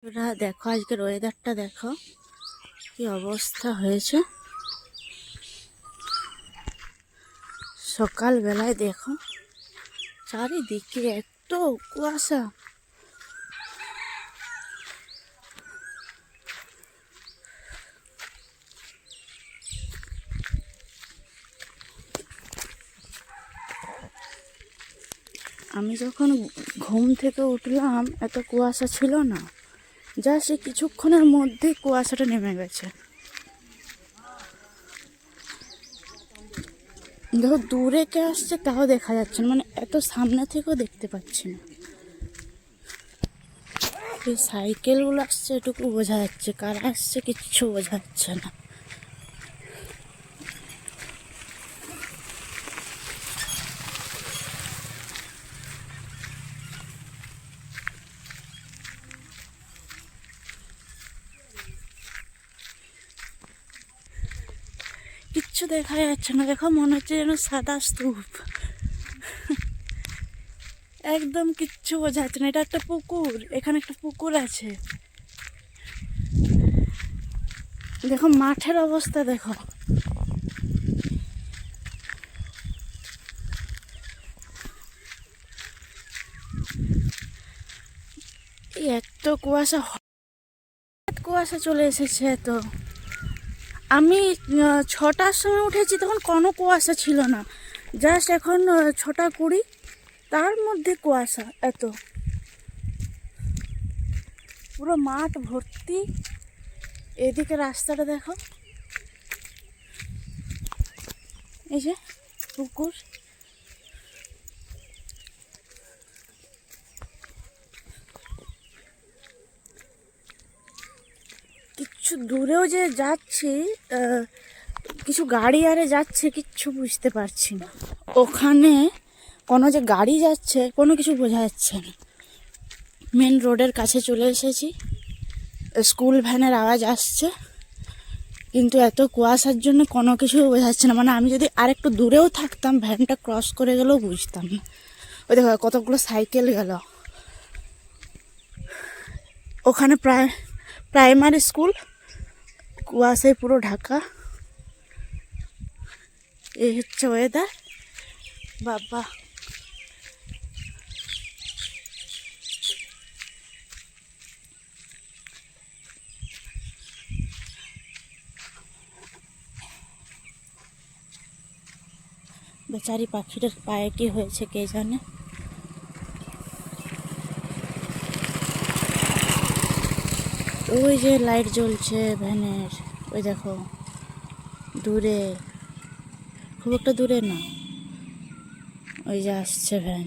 ওরা দেখো আজকের ওয়েদারটা দেখো কি অবস্থা হয়েছে। সকাল বেলায় দেখো চারিদিকে এত কুয়াশা। আমি যখন ঘুম থেকে উঠলাম এত কুয়াশা ছিল না, যা সে কিছুক্ষণের মধ্যেই কুয়াশাটা নেমে গেছে। দেখো দূরে কে আসছে তাও দেখা যাচ্ছে না, মানে এত সামনে থেকেও দেখতে পাচ্ছি না। এই সাইকেলগুলো আসছে এটুকু বোঝা যাচ্ছে, কারা আসছে কিচ্ছু বোঝা যাচ্ছে না। কিচ্ছু দেখা যাচ্ছে না, দেখো মনে হচ্ছে যেন সাদা স্তূপ। একদম কিচ্ছু বোঝা যাচ্ছে না। এটা একটা পুকুর, এখানে একটা পুকুর আছে। দেখো মাঠের অবস্থা দেখো। এত কুয়াশা, কুয়াশা চলে এসেছে। তো আমি 6টার সময় উঠেছি, তখন কোনো কুয়াশা ছিল না। জাস্ট এখন 6টা 20, তার মধ্যে কুয়াশা এত। পুরো মাঠ ভর্তি। এদিকে রাস্তাটা দেখো, এই যে পুকুর। কিছু দূরেও যে যাচ্ছি, কিছু গাড়ি আরে যাচ্ছে, কিচ্ছু বুঝতে পারছি না। ওখানে কোনো যে গাড়ি যাচ্ছে কোনো কিছু বোঝা যাচ্ছে না। মেন রোডের কাছে চলে এসেছি, স্কুল ভ্যানের আওয়াজ আসছে, কিন্তু এত কুয়াশার জন্য কোনো কিছু বোঝা যাচ্ছে না। মানে আমি যদি আর একটু দূরেও থাকতাম, ভ্যানটা ক্রস করে গেলেও বুঝতাম না। ওই দেখো কতগুলো সাইকেল গেল। ওখানে প্রাইমারি স্কুল, কুয়াশায় পুরো ঢাকা। এই হচ্ছে ওয়েদার বাবা। বেচারি পাখিটার পায়ে কি হয়েছে কে জানে। ওই যে লাইট জ্বলছে ভ্যানের, ওই দেখো দূরে, খুব একটা দূরে না, ওই যে আসছে ভ্যান।